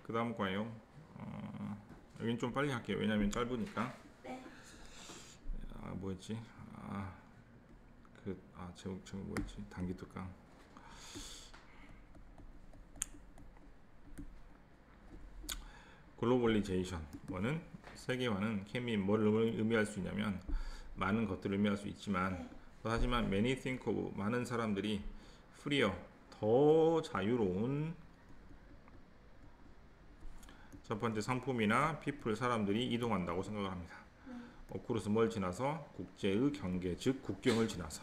그 다음 거예요. 여긴 좀 빨리 할게요. 왜냐면 짧으니까. 네. 뭐였지? 제목 뭐였지? 단기 특강. 글로벌리제이션은 세계화는 캠이 뭘 의미할 수 있냐면 많은 것들을 의미할 수 있지만 하지만 many think of 많은 사람들이 freer 더 자유로운 첫 번째 상품이나 people 사람들이 이동한다고 생각을 합니다. 어크로스 뭘 지나서 국제의 경계 즉 국경을 지나서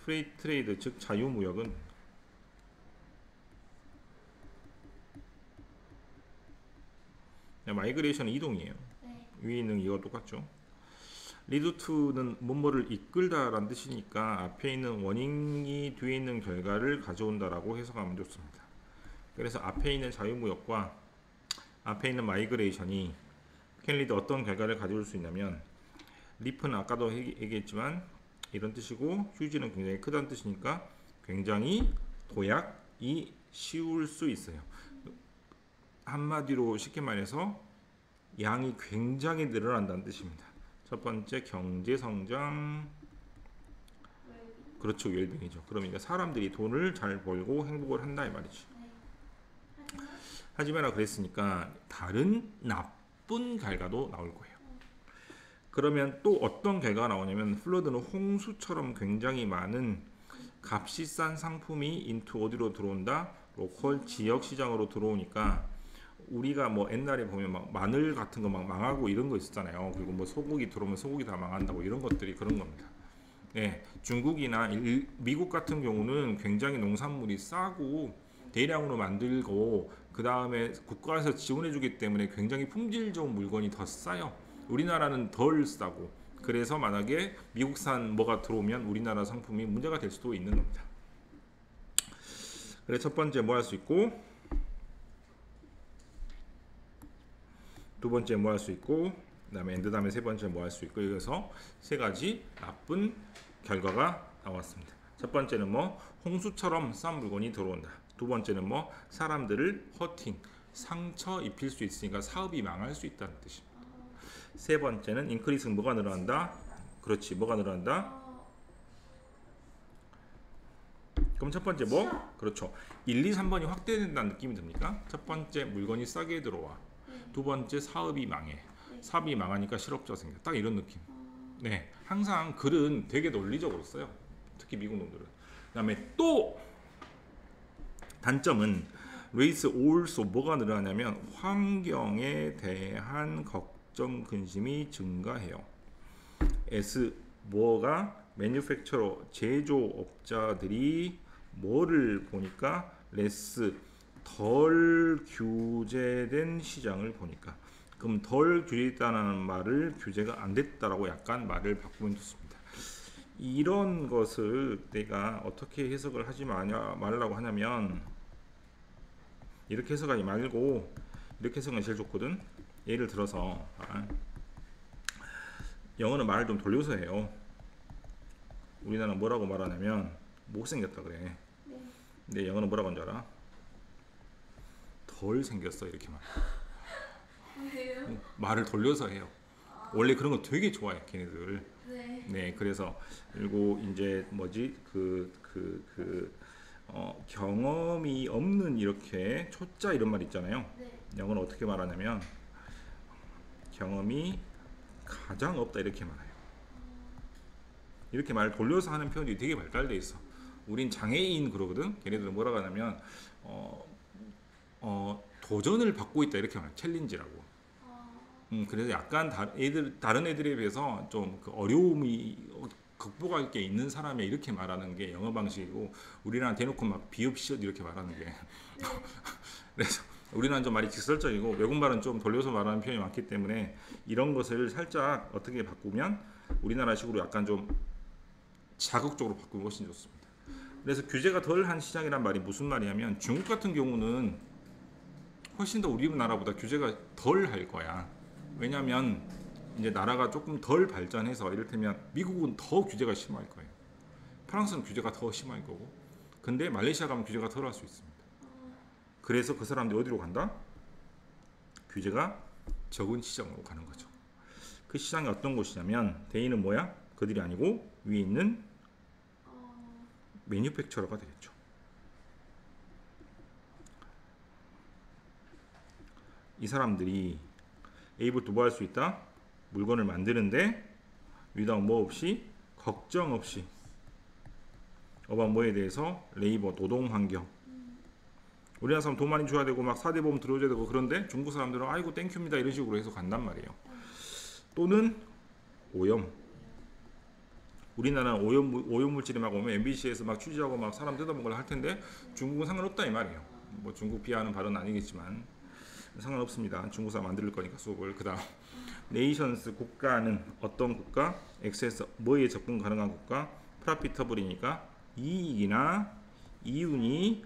프리 트레이드 즉 자유무역은 마이그레이션은 이동이에요. 위에 있는 이거 똑같죠. 리드 투는 뭐뭐를 이끌다라는 뜻이니까 앞에 있는 원인이 뒤에 있는 결과를 가져온다라고 해석하면 좋습니다. 그래서 앞에 있는 자유무역과 앞에 있는 마이그레이션이 캔리드 어떤 결과를 가져올 수 있냐면 리프는 아까도 얘기했지만 이런 뜻이고 휴지는 굉장히 크다는 뜻이니까 굉장히 도약이 쉬울 수 있어요. 한마디로 쉽게 말해서 양이 굉장히 늘어난다는 뜻입니다. 첫 번째 경제 성장, 그렇죠, 웰빙이죠. 그러면 이제 사람들이 돈을 잘 벌고 행복을 한다 이 말이지. 하지만 그랬으니까 다른 나쁜 결과도 나올 거예요. 그러면 또 어떤 결과가 나오냐면 플러드는 홍수처럼 굉장히 많은 값이 싼 상품이 인투 어디로 들어온다? 로컬 지역 시장으로 들어오니까 우리가 뭐 옛날에 보면 막 마늘 같은 거 막 망하고 이런 거 있었잖아요. 그리고 뭐 소고기 들어오면 소고기 다 망한다고 이런 것들이 그런 겁니다. 네, 중국이나 미국 같은 경우는 굉장히 농산물이 싸고 대량으로 만들고 그 다음에 국가에서 지원해주기 때문에 굉장히 품질 좋은 물건이 더 싸요. 우리나라는 덜 싸고 그래서 만약에 미국산 뭐가 들어오면 우리나라 상품이 문제가 될 수도 있는 겁니다. 그래서 첫 번째 뭐 할 수 있고 두 번째 뭐 할 수 있고 그 다음에 엔드 다음에 세 번째 뭐 할 수 있고 그래서 세 가지 나쁜 결과가 나왔습니다. 첫 번째는 뭐 홍수처럼 싼 물건이 들어온다. 두 번째는 뭐 사람들을 허팅 상처 입힐 수 있으니까 사업이 망할 수 있다는 뜻입니다. 세 번째는 인크리스 뭐가 늘어난다? 그렇지, 뭐가 늘어난다? 그럼 첫 번째 뭐? 그렇죠. 1, 2, 3번이 확대된다는 느낌이 듭니까? 첫 번째 물건이 싸게 들어와. 두 번째 사업이 망해. 사업이 망하니까 실업자가 생겨. 딱 이런 느낌. 네, 항상 글은 되게 논리적으로 써요. 특히 미국 놈들은. 그 다음에 또 단점은 레이스 올소 뭐가 늘어나냐면 환경에 대한 걱정 근심이 증가해요. S 뭐가 매뉴팩처러 제조업자들이 뭐를 보니까 레스 덜 규제된 시장을 보니까 그럼 덜 규제했다는 말을 규제가 안 됐다라고 약간 말을 바꾸면 좋습니다. 이런 것을 내가 어떻게 해석을 하지 말라고 하냐면 이렇게 해석하지 말고 이렇게 해석하는 게 제일 좋거든. 예를 들어서 영어는 말을 좀 돌려서 해요. 우리나라는 뭐라고 말하냐면 못생겼다 그래. 근데 영어는 뭐라고 하는 줄 알아? 덜 생겼어 이렇게 말해. 말을 돌려서 해요. 원래 그런 거 되게 좋아해 걔네들. 네, 그래서 그리고 이제 뭐지 경험이 없는 이렇게 초짜 이런 말 있잖아요. 영어는 어떻게 말하냐면 경험이 가장 없다 이렇게 말해요. 이렇게 말 돌려서 하는 표현이 되게 발달돼 있어. 우린 장애인 그러거든. 걔네들은 뭐라고 하냐면 도전을 받고 있다 이렇게 말해. 챌린지라고. 그래서 약간 다른 애들에 비해서 좀 그 어려움이 극복할 게 있는 사람이 이렇게 말하는 게 영어 방식이고 우리나라 대놓고 막 비읍시옷 이렇게 말하는 게 그래서 우리나라는 좀 말이 직설적이고 외국 말은 좀 돌려서 말하는 표현이 많기 때문에 이런 것을 살짝 어떻게 바꾸면 우리나라식으로 약간 좀 자극적으로 바꾸는 것이 좋습니다. 그래서 규제가 덜한 시장이란 말이 무슨 말이냐면 중국 같은 경우는 훨씬 더 우리나라보다 규제가 덜 할 거야. 왜냐하면 이제 나라가 조금 덜 발전해서 이를테면 미국은 더 규제가 심할 거예요. 프랑스는 규제가 더 심할 거고 근데 말레이시아 가면 규제가 덜 할 수 있습니다. 그래서 그 사람들이 어디로 간다? 규제가 적은 시장으로 가는 거죠. 그 시장이 어떤 곳이냐면 대인은 뭐야? 그들이 아니고 위에 있는 매니팩처러가 되겠죠. 이 사람들이 A부터 뭐 할 수 있다? 물건을 만드는데 위다운 뭐 없이 걱정 없이 어반 뭐에 대해서 레이버 노동 환경 우리나라 사람 돈 많이 줘야 되고 막 4대 보험 들어줘야 되고 그런데 중국 사람들은 아이고 땡큐입니다 이런 식으로 해서 간단 말이에요. 또는 오염 우리나라는 오염 물질이 막 오면 MBC에서 막 취재하고 막 사람 뜯어먹으려 할 텐데 중국은 상관없다 이 말이에요. 뭐 중국 비하하는 발언은 아니겠지만 상관없습니다. 중국 사람 안 들을 거니까 수업을. 그 다음 네이션스 국가는 어떤 국가? 액세스 뭐에 접근 가능한 국가? 프라피터블이니까 이익이나 이윤이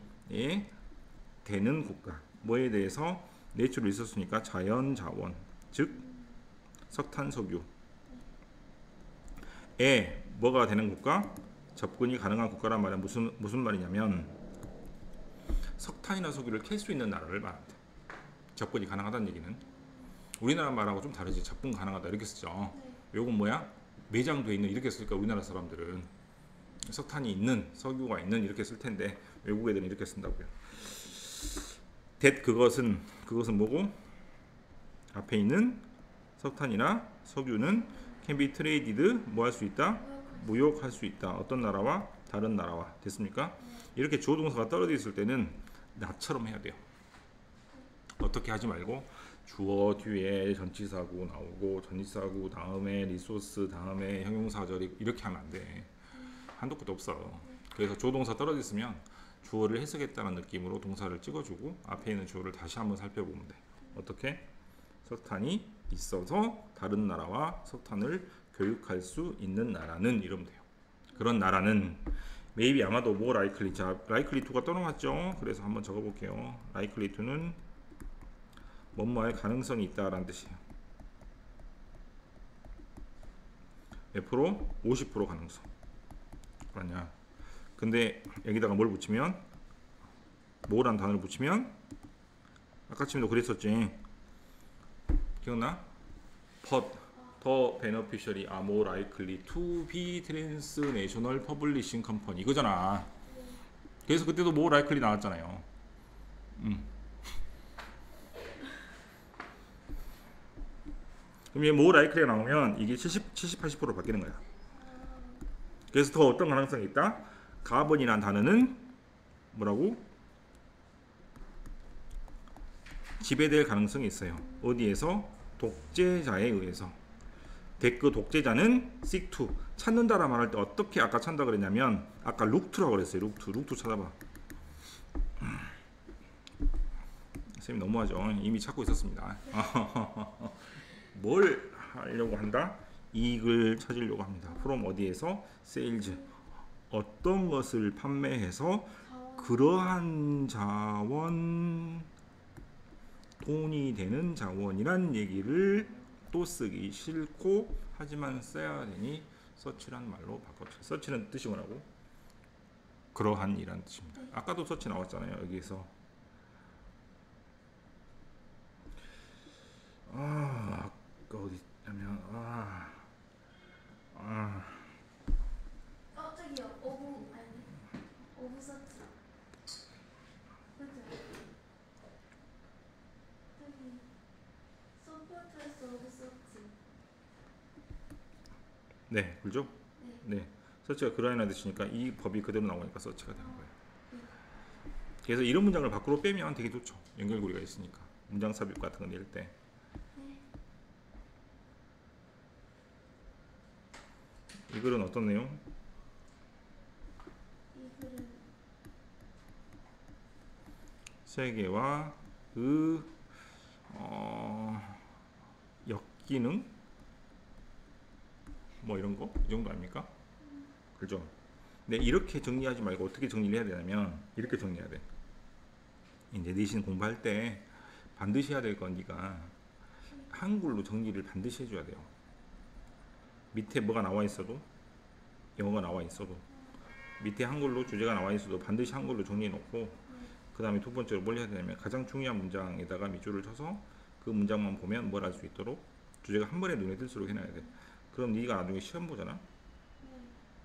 되는 국가. 뭐에 대해서 내추럴 리소스니까 자연 자원 즉 석탄 석유 에 뭐가 되는 국가? 접근이 가능한 국가란 말은 무슨 말이냐면 석탄이나 석유를 캘 수 있는 나라를 말합니다. 접근이 가능하다는 얘기는 우리나라 말하고 좀 다르지. 접근 가능하다 이렇게 쓰죠. 요건 뭐야? 매장돼 있는 이렇게 쓸까 우리나라 사람들은 석탄이 있는 석유가 있는 이렇게 쓸 텐데 외국 애들은 이렇게 쓴다고요. 그것은 뭐고? 앞에 있는 석탄이나 석유는 can be traded 뭐 할 수 있다? 무역할 수 있다. 어떤 나라와 다른 나라와 됐습니까? 이렇게 주어 동사가 떨어져 있을 때는 나처럼 해야 돼요. 어떻게 하지 말고 주어 뒤에 전치사구 나오고 전치사구 다음에 리소스 다음에 형용사절이 이렇게 하면 안 돼. 한도 끝도 없어. 그래서 주어 동사 떨어져 있으면 주어를 해석했다는 느낌으로 동사를 찍어주고 앞에 있는 주어를 다시 한번 살펴보면 돼. 어떻게? 석탄이 있어서 다른 나라와 석탄을 교육할 수 있는 나라는 이러면 돼요. 그런 나라는 maybe 아마도 뭐 likely 자 likely to가 떠나갔죠. 그래서 한번 적어볼게요. likely to는 뭐뭐할 가능성이 있다라는 뜻이에요. 몇 프로? 50% 가능성. 맞냐? 근데 여기다가 뭘 붙이면 뭐란 단어를 붙이면 아까 침도 그랬었지. 기억나? But the beneficiary are more likely to be transnational publishing company 이거잖아. 그래서 그때도 more likely 나왔잖아요. 그럼 이게 more likely가 나오면 이게 70, 80% 바뀌는 거야. 그래서 더 어떤 가능성이 있다? 가번이라는 단어는 뭐라고? 지배될 가능성이 있어요. 어디에서? 독재자에 의해서. 그 독재자는 seek to 찾는다라 말할 때 어떻게 아까 찾는다 그랬냐면 아까 look to라고 그랬어요. look to 찾아봐. 선생님 너무하죠. 이미 찾고 있었습니다. 뭘 하려고 한다? 이익을 찾으려고 합니다. from 어디에서? sales 어떤 것을 판매해서 그러한 자원 돈이 되는 자원이란 얘기를 또 쓰기 싫고 하지만 써야 되니 서치란 말로 바꿔주세요. 서치는 뜻이 뭐라고? 그러한 이란 뜻입니다. 아까도 서치 나왔잖아요. 여기서 아까 어디냐면 저기요. 오브 아니 오브 서치. 그죠? 저기 서포트에서 오브 서치. 네, 그렇죠? 네. 서치가 그러한 뜻이니까 이 법이 그대로 나오니까 서치가 되는 거예요. 그래서 이런 문장을 밖으로 빼면 되게 좋죠. 연결고리가 있으니까. 문장 삽입 같은 거 낼 때. 이 글은 어떤 내용? 이 글은 세계와 역기능 뭐 이런 거? 이 정도 아닙니까? 그죠? 근데 이렇게 정리하지 말고 어떻게 정리를 해야 되냐면 이렇게 정리해야 돼. 이제 내신 공부할 때 반드시 해야 될 건 네가 한글로 정리를 반드시 해줘야 돼요. 밑에 뭐가 나와 있어도 영어가 나와 있어도 밑에 한글로 주제가 나와 있어도 반드시 한글로 정리해 놓고 그 다음에 두 번째로 뭘 해야 되냐면 가장 중요한 문장에다가 밑줄을 쳐서 그 문장만 보면 뭘 알 수 있도록 주제가 한 번에 눈에 뜰수록 해놔야 돼. 그럼 네가 나중에 시험 보잖아. 네.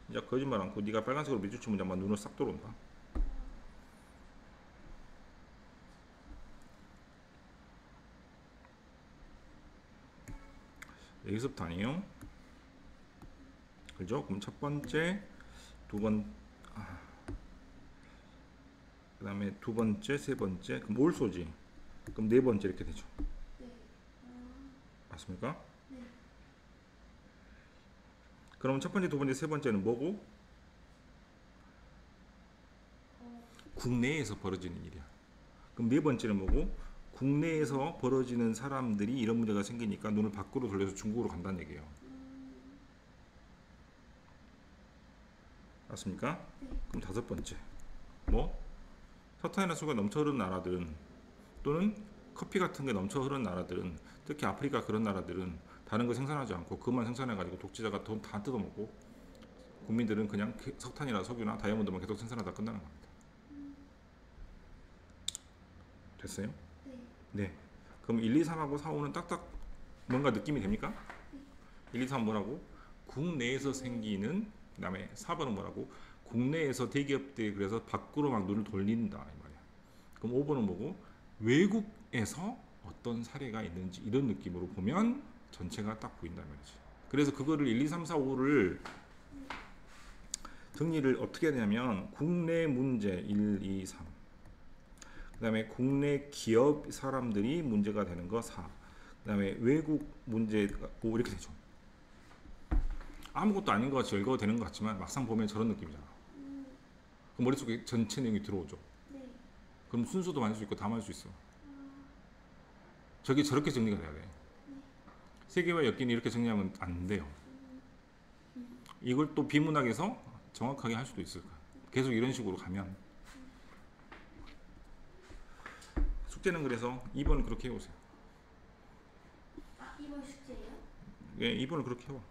진짜 거짓말 않고 네가 빨간색으로 밑줄친 문장만 눈으로 싹 들어온다. 여기서부터 아니에요. 그죠? 그럼 첫 번째, 그 다음에 두 번째, 세 번째, 그럼 올소지. 그럼 네 번째 이렇게 되죠. 네. 맞습니까? 네. 그럼 첫 번째, 두 번째, 세 번째는 뭐고? 국내에서 벌어지는 일이야. 그럼 네 번째는 뭐고? 국내에서 벌어지는 사람들이 이런 문제가 생기니까 눈을 밖으로 돌려서 중국으로 간다는 얘기예요. 맞습니까? 네. 그럼 다섯 번째, 뭐? 석탄이나 수가 넘쳐 흐르는 나라들은 또는 커피 같은 게 넘쳐 흐르는 나라들은 특히 아프리카 그런 나라들은 다른 거 생산하지 않고 그것만 생산해가지고 독재자가 돈 다 뜯어먹고 국민들은 그냥 석탄이나 석유나 다이아몬드만 계속 생산하다 끝나는 겁니다. 됐어요? 네. 네. 그럼 1, 2, 3하고 4, 5는 딱딱 뭔가 느낌이 됩니까? 1, 2, 3 뭐라고? 국내에서 생기는, 그 다음에 4번은 뭐라고? 국내에서 대기업들이 그래서 밖으로 막 눈을 돌린다 이 말이야. 그럼 5번은 뭐고? 외국에서 어떤 사례가 있는지 이런 느낌으로 보면 전체가 딱 보인단 말이지. 그래서 그거를 1, 2, 3, 4, 5를 정리를 어떻게 하냐면 국내 문제 1, 2, 3, 그 다음에 국내 기업 사람들이 문제가 되는 거 4, 그 다음에 외국 문제가 5 이렇게 되죠. 아무것도 아닌 것 같이 읽어도 되는 것 같지만 막상 보면 저런 느낌이잖아. 그럼 머릿속에 전체 내용이 들어오죠. 네. 그럼 순서도 맞을 수 있고 다 맞을 수 있어. 저게 저렇게 정리가 돼야 돼. 세계와 엮이는 이렇게 정리하면 안 돼요. 이걸 또 비문학에서 정확하게 할 수도 있을 거야. 계속 이런 식으로 가면. 숙제는 그래서 2번 그렇게 해오세요. 아, 이번 숙제예요? 예, 2번을 그렇게 해와.